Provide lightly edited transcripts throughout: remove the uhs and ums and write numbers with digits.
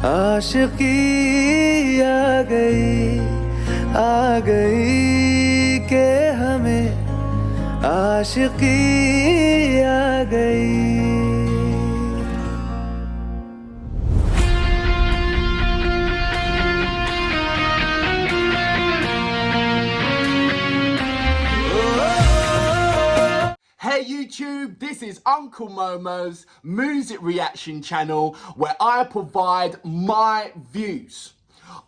आशिकी आ गई के हमें आशिकी आ गई। Hey YouTube, this is Uncle Momo's music reaction channel where I provide my views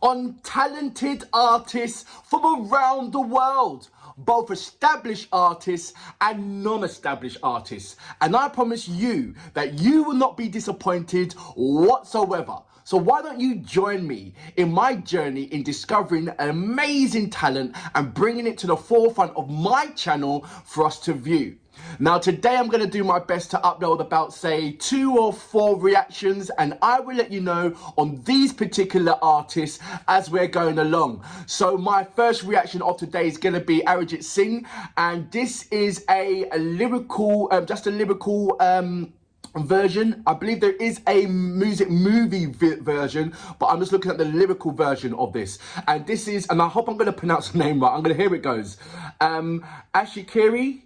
on talented artists from around the world, both established artists and non-established artists. And I promise you that you will not be disappointed whatsoever. So why don't you join me in my journey in discovering an amazing talent and bringing it to the forefront of my channel for us to view. Now today I'm going to do my best to upload about say 2 or 4 reactions, and I will let you know on these particular artists as we're going along. So my first reaction of today is going to be Arijit Singh, and this is a lyrical, version. I believe there is a movie version, but I'm just looking at the lyrical version of this. And this is, and I hope I'm going to pronounce the name right. I'm going to hear it goes. Aashiqui.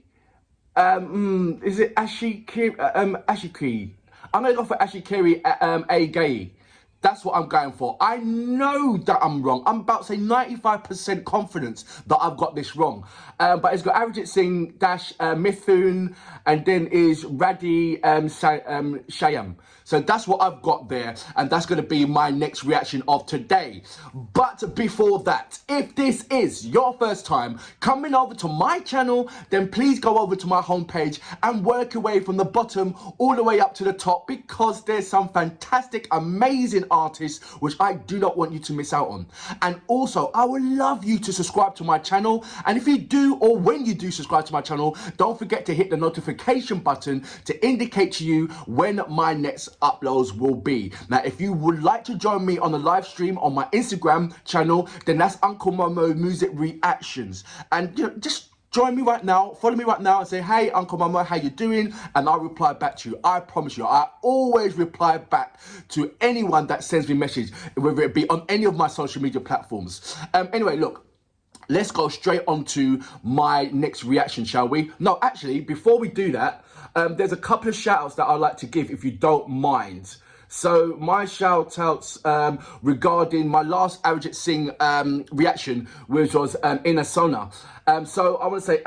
Is it Aashiqui? Aashiqui. I'm going to go for Aashiqui, a Gayi. That's what I'm going for. I know that I'm wrong. I'm about to say 95% confidence that I've got this wrong. But it's got Arijit Singh dash Mithoon, and then is Radhe Shyam. So that's what I've got there, and that's going to be my next reaction of today. But before that, if this is your first time coming over to my channel, then please go over to my homepage and work your way from the bottom all the way up to the top, because there's some fantastic, amazing artists which I do not want you to miss out on. And also, I would love you to subscribe to my channel, and if you do, or when you do subscribe to my channel, don't forget to hit the notification button to indicate to you when my next uploads will be. Now if you would like to join me on the live stream on my Instagram channel, then that's Uncle Momo Music Reactions, and you know, just join me right now, follow me right now and say, hey Uncle Momo, how you doing? And I'll reply back to you. I promise you, I always reply back to anyone that sends me a message, whether it be on any of my social media platforms. Anyway, look, let's go straight on to my next reaction, shall we? No, actually, before we do that, there's a couple of shout outs that I'd like to give, if you don't mind. So my shout outs regarding my last Arijit Singh reaction, which was in a sauna. So I want to say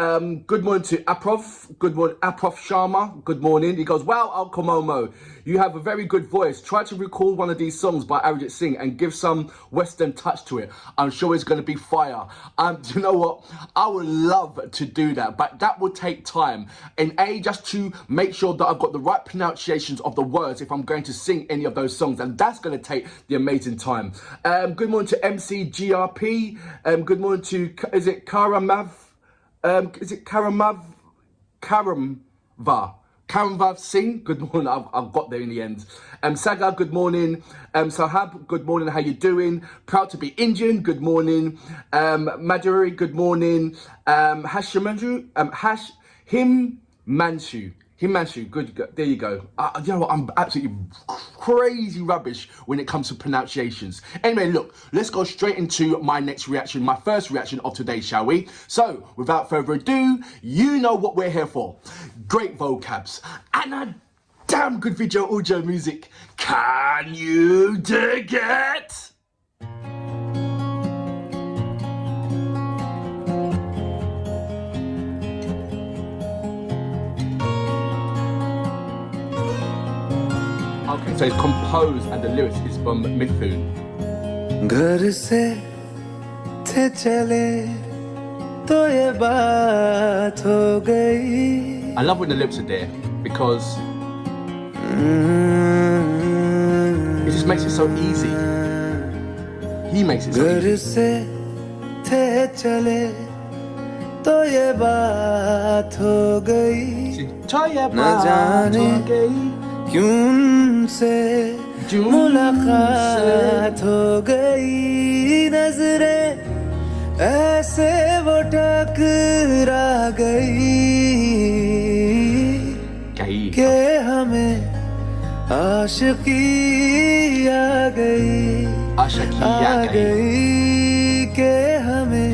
good morning to Aprof. Good morning, Aprof Sharma. Good morning. He goes, wow, Uncle Momo, you have a very good voice. Try to recall one of these songs by Arijit Singh and give some Western touch to it. I'm sure it's going to be fire. Do you know what? I would love to do that, but that would take time. And just to make sure that I've got the right pronunciations of the words if I'm going to sing any of those songs, and that's going to take the amazing time. Good morning to MCGRP. Good morning to, is it Karamav? Is it Karamvav Singh? Good morning. I've got there in the end. Saga, good morning. Sahab, good morning. How you doing? Proud to be Indian. Good morning. Madhuri, good morning. Himanshu, good. There you go. You know what? I'm absolutely crazy rubbish when it comes to pronunciations. Anyway, look, let's go straight into my next reaction, my first reaction of today, shall we? So, without further ado, you know what we're here for. Great vocabs and a damn good video audio music. Can you dig it? Okay, so it's composed and the lyrics is from Mithoon. Ghar se the chale to ye baat ho gayi. I love when the lyrics are there because it just makes it so easy. He makes it so easy. Ghar se the chale to ye baat ho gayi. Na jaane kyun se mulakaat ho gayi. Nazrein aise wo takra gayi ke hame आशिकी आ गई Aashiqui, आ Gayi. गई के हमें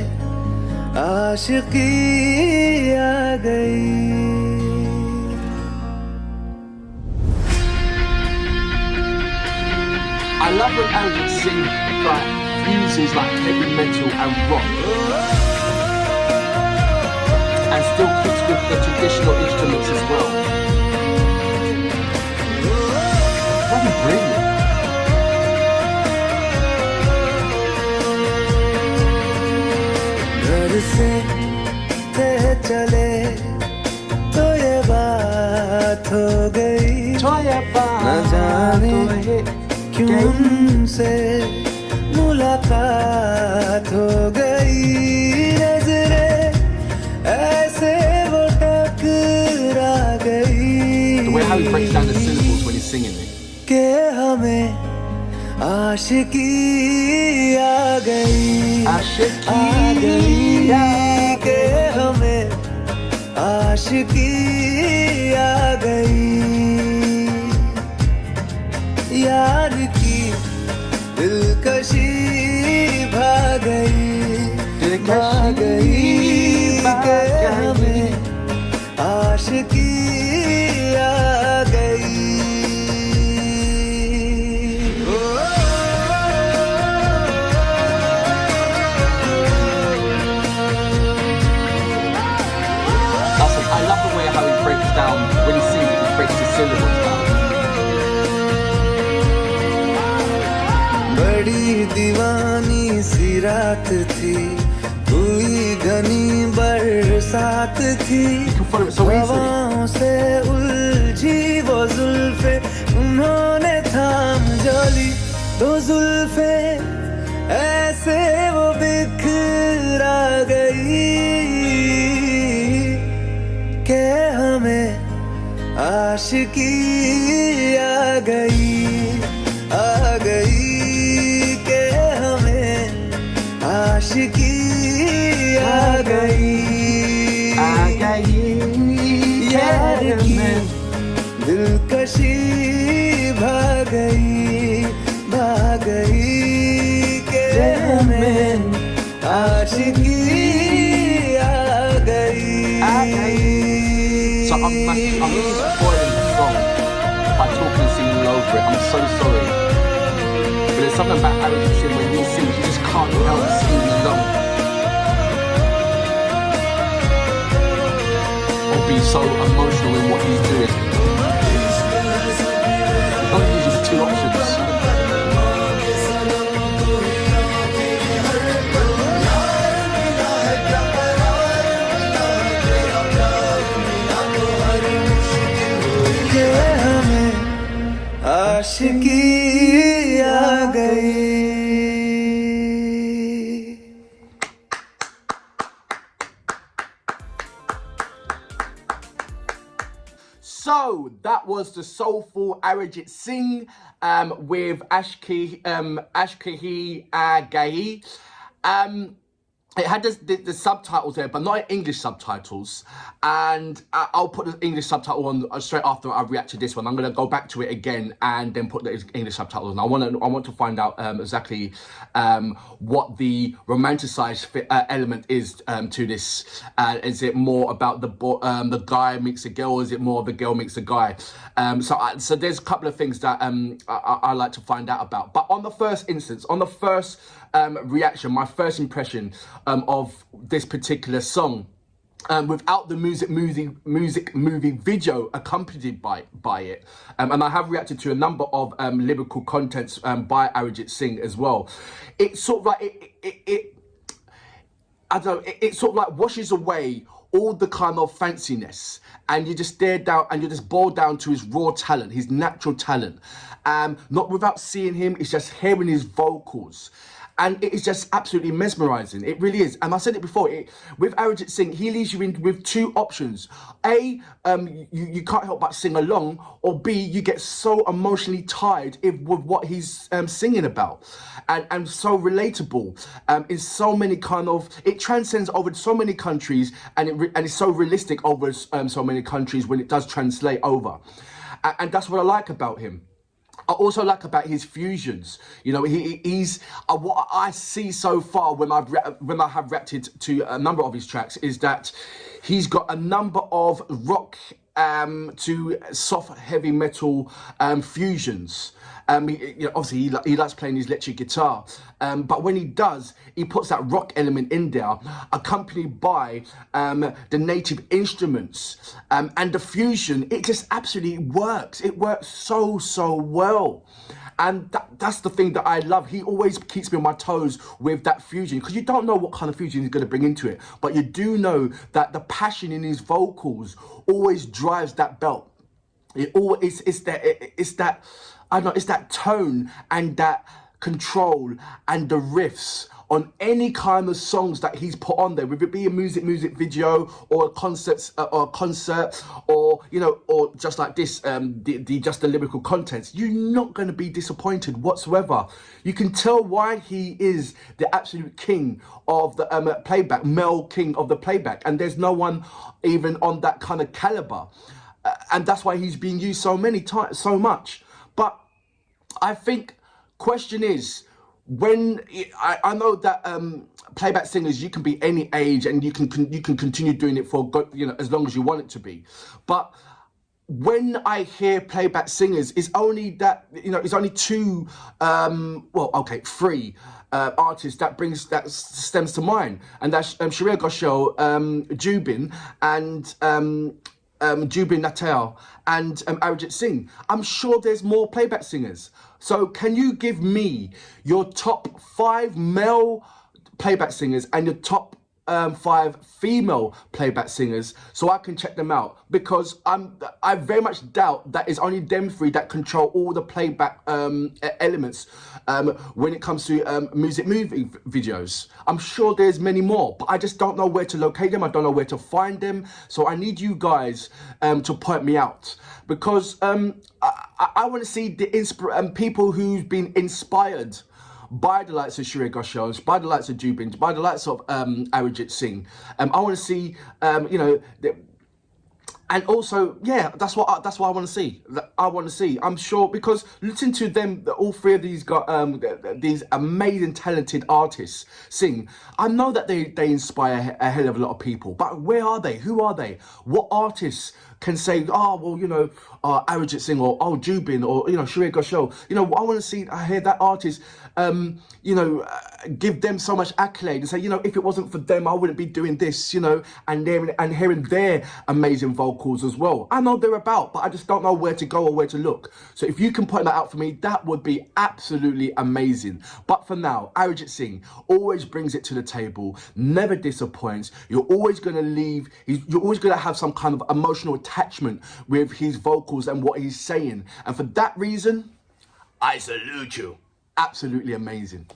आशिकी आ गई I love when Arijit Singh like uses like heavy metal and rock and still keeps with the traditional instruments as well. Bloody brilliant. घर से थे चले तो ये बात हो गई न जाने क्यों उनसे मुलाकात हो गई नजरें ऐसे वो टकरा गई The way how he breaks down the syllables when he's singing it. के हमें आशिकी आ गई Aashiqui, के हमें आशिकी आ गई यार की दिलकशी भाग गई के हमें आशिकी आ गई I love the way how he breaks down when he sings it. He breaks the syllables down. बड़ी दीवानी सी रात थी हुई घनी बरसात थी You can follow it so easily. हवाओं से उलझी वो जुल्फे उन्होंने थाम जोली तो जुल्फे ऐसे वो बिखरा गई के हमें आशिकी आ गई के हमें आशिकी आ गई यार की दिलकशी भाग गई के हमें आशिकी आ गई So I'm really spoiling the song by talking and singing over it. I'm so sorry. But there's something about Arijit Singh when he sings, you just can't help singing along. Or be so emotional in what he's doing. Only uses two options. के हमें आशिकी आ गई So that was the soulful Arijit Singh with Aashiqui, Gayi. It had the subtitles there, but not English subtitles. And I'll put the English subtitle on straight after I react to this one. I'm going to go back to it again and then put the English subtitles on. I want to find out exactly what the romanticized element is to this. Is it more about the guy meets the girl, or is it more the girl meets the guy? So there's a couple of things that I like to find out about. But on the first instance, on the first reaction, my first impression of this particular song, without the music movie video accompanied by it, and I have reacted to a number of lyrical contents by Arijit Singh as well. It's sort of like I don't know, it sort of like washes away all the kind of fanciness, and you just stare down and you just boil down to his raw talent, his natural talent. Not without seeing him, it's just hearing his vocals. And it is just absolutely mesmerizing. It really is. And I said it before, with Arijit Singh, he leaves you in with two options. A, you can't help but sing along, or B, you get so emotionally tied with what he's singing about. And so relatable in so many kind of, it transcends over so many countries, and it's so realistic over so many countries when it does translate over. And that's what I like about him. I also like about his fusions. You know, he's what I see so far when I have reacted to a number of his tracks is that he's got a number of rock to soft heavy metal fusions. You know, obviously he likes playing his electric guitar, but when he does, he puts that rock element in there, accompanied by the native instruments, and the fusion. It just absolutely works. It works so well. And that's the thing that I love. He always keeps me on my toes with that fusion, because you don't know what kind of fusion he's going to bring into it, but you do know that the passion in his vocals always drives that belt. It always it's that I don't know, it's that tone and that control and the riffs on any kind of songs that he's put on there, whether it be a music video or a concert, or you know, or just like this, just the lyrical contents. You're not going to be disappointed whatsoever. You can tell why he is the absolute king of the playback, male king of the playback, and there's no one even on that kind of caliber. And that's why he's being used so many times, so much. But I think question is, when I know that playback singers, you can be any age and you can continue doing it for, you know, as long as you want it to be. But when I hear playback singers, it's only that, you know, it's only two, three artists that stems to mind, and that's Shreya Ghoshal, Jubin, and Jubin Natal, and Arijit Singh. I'm sure there's more playback singers. So can you give me your top 5 male playback singers and your top 5 female playback singers, so I can check them out? Because I very much doubt that it's only them 3 that control all the playback elements when it comes to movie videos. I'm sure there's many more, but I just don't know where to locate them. I don't know where to find them. So I need you guys to point me out, because I want to see the people who've been inspired by the likes of Shreya Ghoshal, by the likes of Jubin, by the likes of Arijit Singh. I want to see, you know, and also, yeah, that's what I want to see. I'm sure, because listen to them, all 3 of these these amazing, talented artists sing. I know that they inspire a hell of a lot of people, but where are they? Who are they? What artists can say, oh, well, you know, Arijit Singh, or oh, Jubin, or, you know, Shreya Ghoshal? You know, I want to hear that artist, you know, give them so much accolade and say, you know, if it wasn't for them, I wouldn't be doing this, you know, and hearing their amazing vocals as well. I know they're about, but I just don't know where to go or where to look. So if you can point that out for me, that would be absolutely amazing. But for now, Arijit Singh always brings it to the table, never disappoints. You're always going to you're always going to have some kind of emotional attachment with his vocals and what he's saying. And for that reason, I salute you. Absolutely amazing.